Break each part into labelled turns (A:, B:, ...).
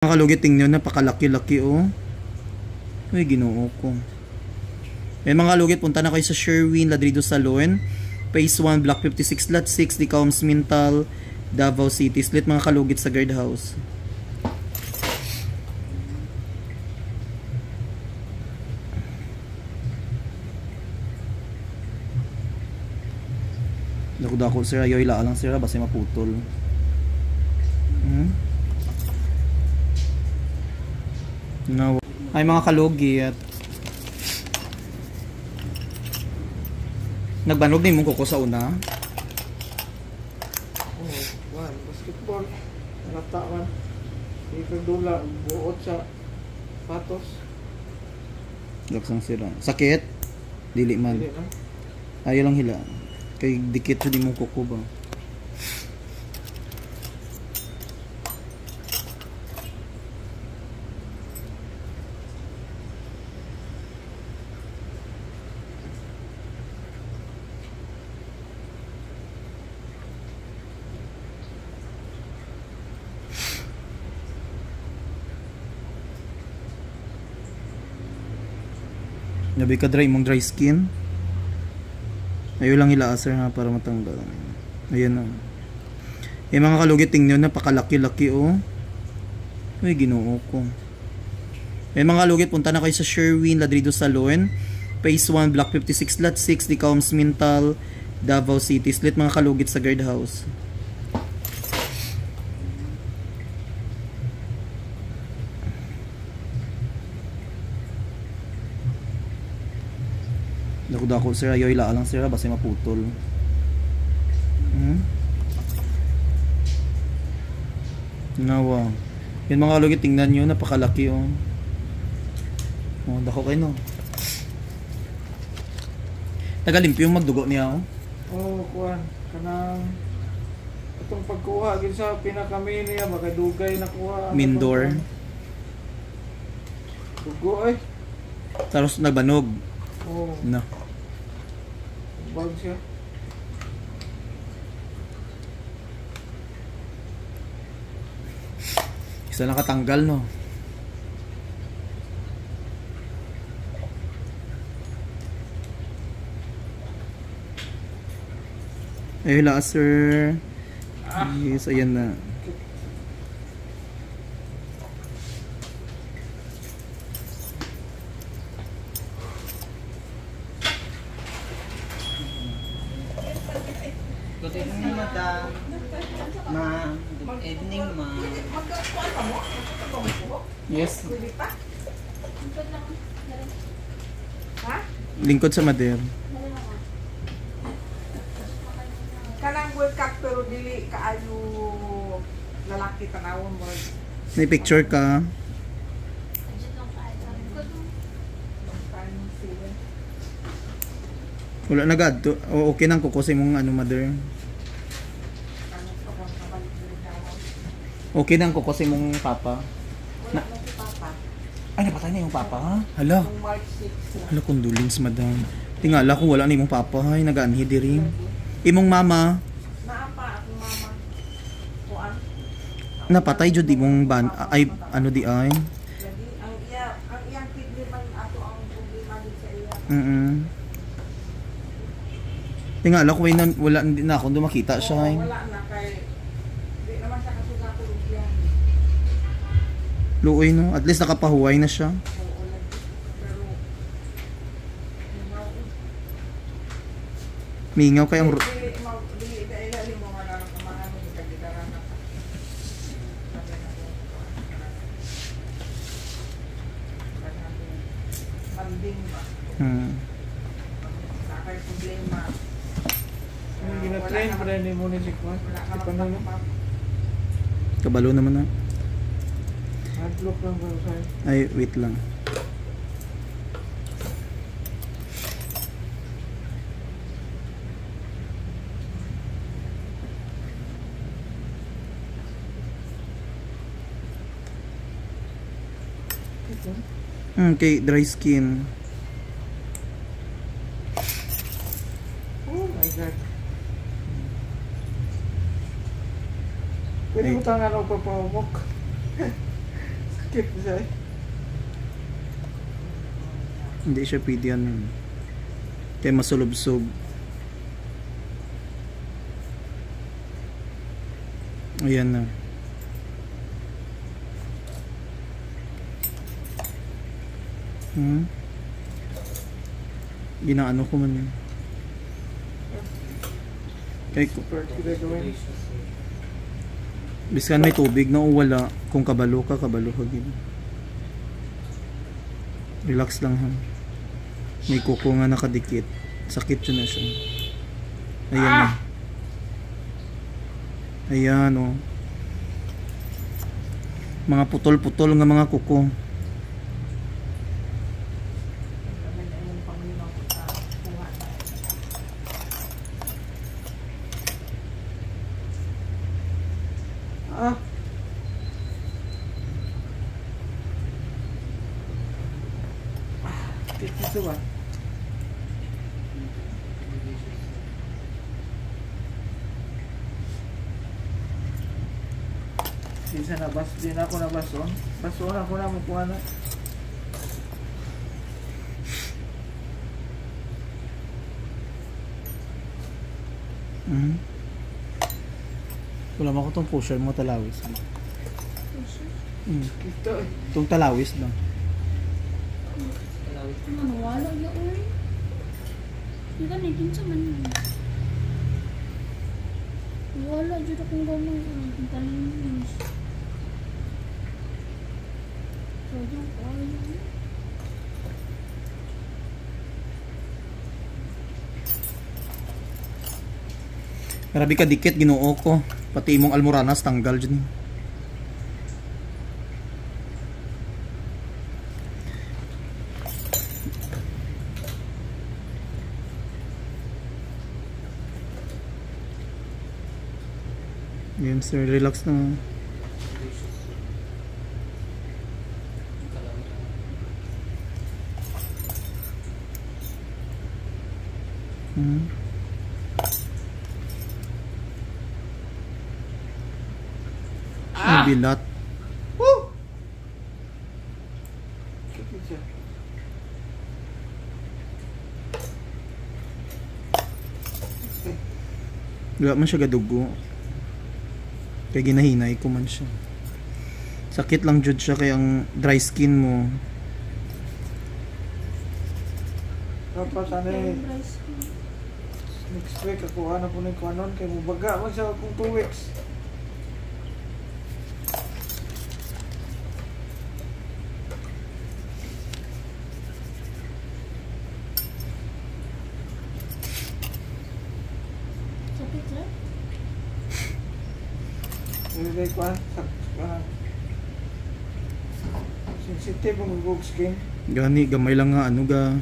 A: Mga kalugit, tingnan, napakalaki-laki oh. Uy, ginoo ko. Eh mga kalugit, punta na kayo sa Sherwin Ladrido Salon, Phase 1, Block 56, Lot 6, Decaums, Mintal, Davao City. Split mga kalugit sa guardhouse. Dako-dako sir, ayaw ila lang sir, basta maputol. No. Ay mga kalugit, nagbanog din mong kuko sa una.
B: Basketball natawan ikagdula buot sa patos.
A: Laksang sila. Sakit? Dili man. Ayaw lang hila. Kay dikit sa di mong kuko ba. Nabi ka dry mong dry skin. Ayaw lang hila sir ha, para matanggal. Ayan na. Eh mga kalugit, tingnan, napakalaki-laki oh. Uy, ginoo ko. Eh mga kalugit, punta na kayo sa Sherwin Ladrido Salon, Phase 1, Block 56, Lot 6, Decaums, Mintal, Davao City. Split mga kalugit sa guardhouse. Dako-dako sir, ayaw ila lang sir, basta maputol. Nawa. Yan mga kalugit, tingnan nyo, napakalaki oh. Oh, dako kayo no. Tagalimpyo yung magdugo niya oh.
B: Oh, kuan kanang itong pagkuha gid sa pinakami niya baka dugay nakuha.
A: Mindor.
B: Dugo ay.
A: Tapos nagbanog.
B: Oh.
A: No.
B: Bag siya.
A: Isa lang katanggal no. Eh wala sir. Yes, ayan na.
C: Good evening, madam. Ma'am, good evening, ma'am.
A: Yes.
D: Ha?
A: Lingkod sa Mader.
D: Kanang World Cup pero dili kaayo lalaki tanawon mo.
A: May picture ka. Wala na gad. Okay nang kukusin mong ano Mother. Okay nang kukusin mong papa. Na, ay napatay na yung papa ha? Hala. Hala condolence madam. Tingala kung wala na yung papa ay nagaanhi diri. Imong mama.
D: Naapa akong mama. Kuan.
A: Napatay jud imong ban ay ano di ay.
D: Ang iyang kidney man ato ang problema din sa iya.
A: Tingala ko wala din na ako makita siya.
D: Wala na kay di naman siya kasugato siya.
A: Luoy no, at least nakapahuway na siya.
D: Pero
A: Mingaw kay ang
D: sakay problema.
B: Gina-train pa rin mo ni si Kwan. Si Panalo.
A: kabalo naman na.
B: Hardlock lang ba sa
A: Ay, wait lang. Okay, dry skin.
B: Oh my God. Pwede mo tangan ako papamok. Sakit siya eh.
A: Hindi siya pwede yan. Kaya masulubsob. Ayan na. Ginaano ko man yun. Kaya
B: Super kita gawin.
A: biskan may tubig na o wala, kung kabalo ka gid. Relax lang ha. May kuko nga nakadikit. Sakit yun na siya. Ayan na. Ayan o. Mga putol-putol nga mga kuko.
B: Ah. Dito ba? Bisa nabas, di na ako nabason. Bason ako na makuha na.
A: Wala mo ko tong pusher mo talawis.
B: Ito eh.
A: Itong talawis lang.
E: Ano, wala ya oy. Hindi ka nagkinsa man yun. Wala, dyan akong gamay. Ang talinis. Sayang ko ayun.
A: Grabe ka dikit, ginoo ko. Pati imong almoranas tanggal dyan. Yan sir, relax na. Bilat.
B: Woo! Sakit siya.
A: Wala man siya gadugo. Kaya ginahinay ko man siya. Sakit lang jud siya kaya ang dry skin mo.
B: Dapat ano eh. Next week ako na po ng kanon kay mubaga man siya kung 2 weeks.
E: Sakit sir?
B: Nilagay ko sensitive ang gug skin.
A: Gani, gamay lang nga ano ga.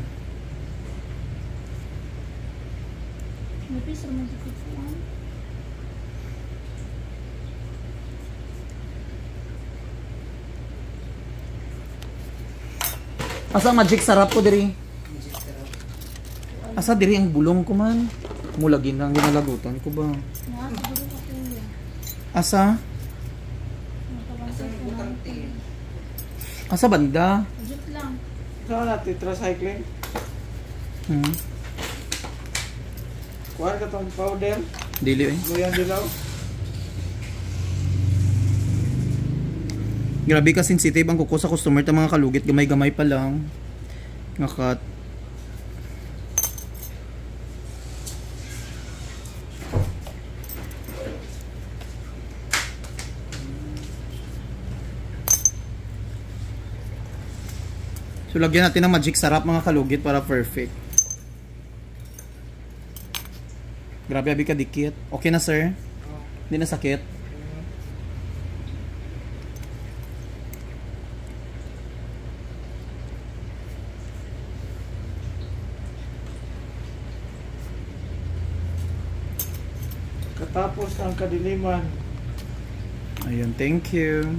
E: Napis naman sakit po ah.
A: Asa magic sarap ko diri? Asa diri ang bulong ko man? Mulagin lang ginalagutan ko ba?
E: Siguro ka kuya.
A: Asa?
E: Nakabasag ko lang.
A: Asa banda?
E: Ajit lang.
B: Saan natin tetracycline? Kuha ka tong powder.
A: Dili eh.
B: Luyang dilaw.
A: Grabe ka sensitive ang kuko sa customer ta mga kalugit, gamay-gamay pa lang. Nga cut. So lagyan natin ng magic sarap mga kalugit para perfect. Grabe abi ka dikit. Okay na sir? Hindi na sakit?
B: Katapos ng kadiliman.
A: Ayun, thank you.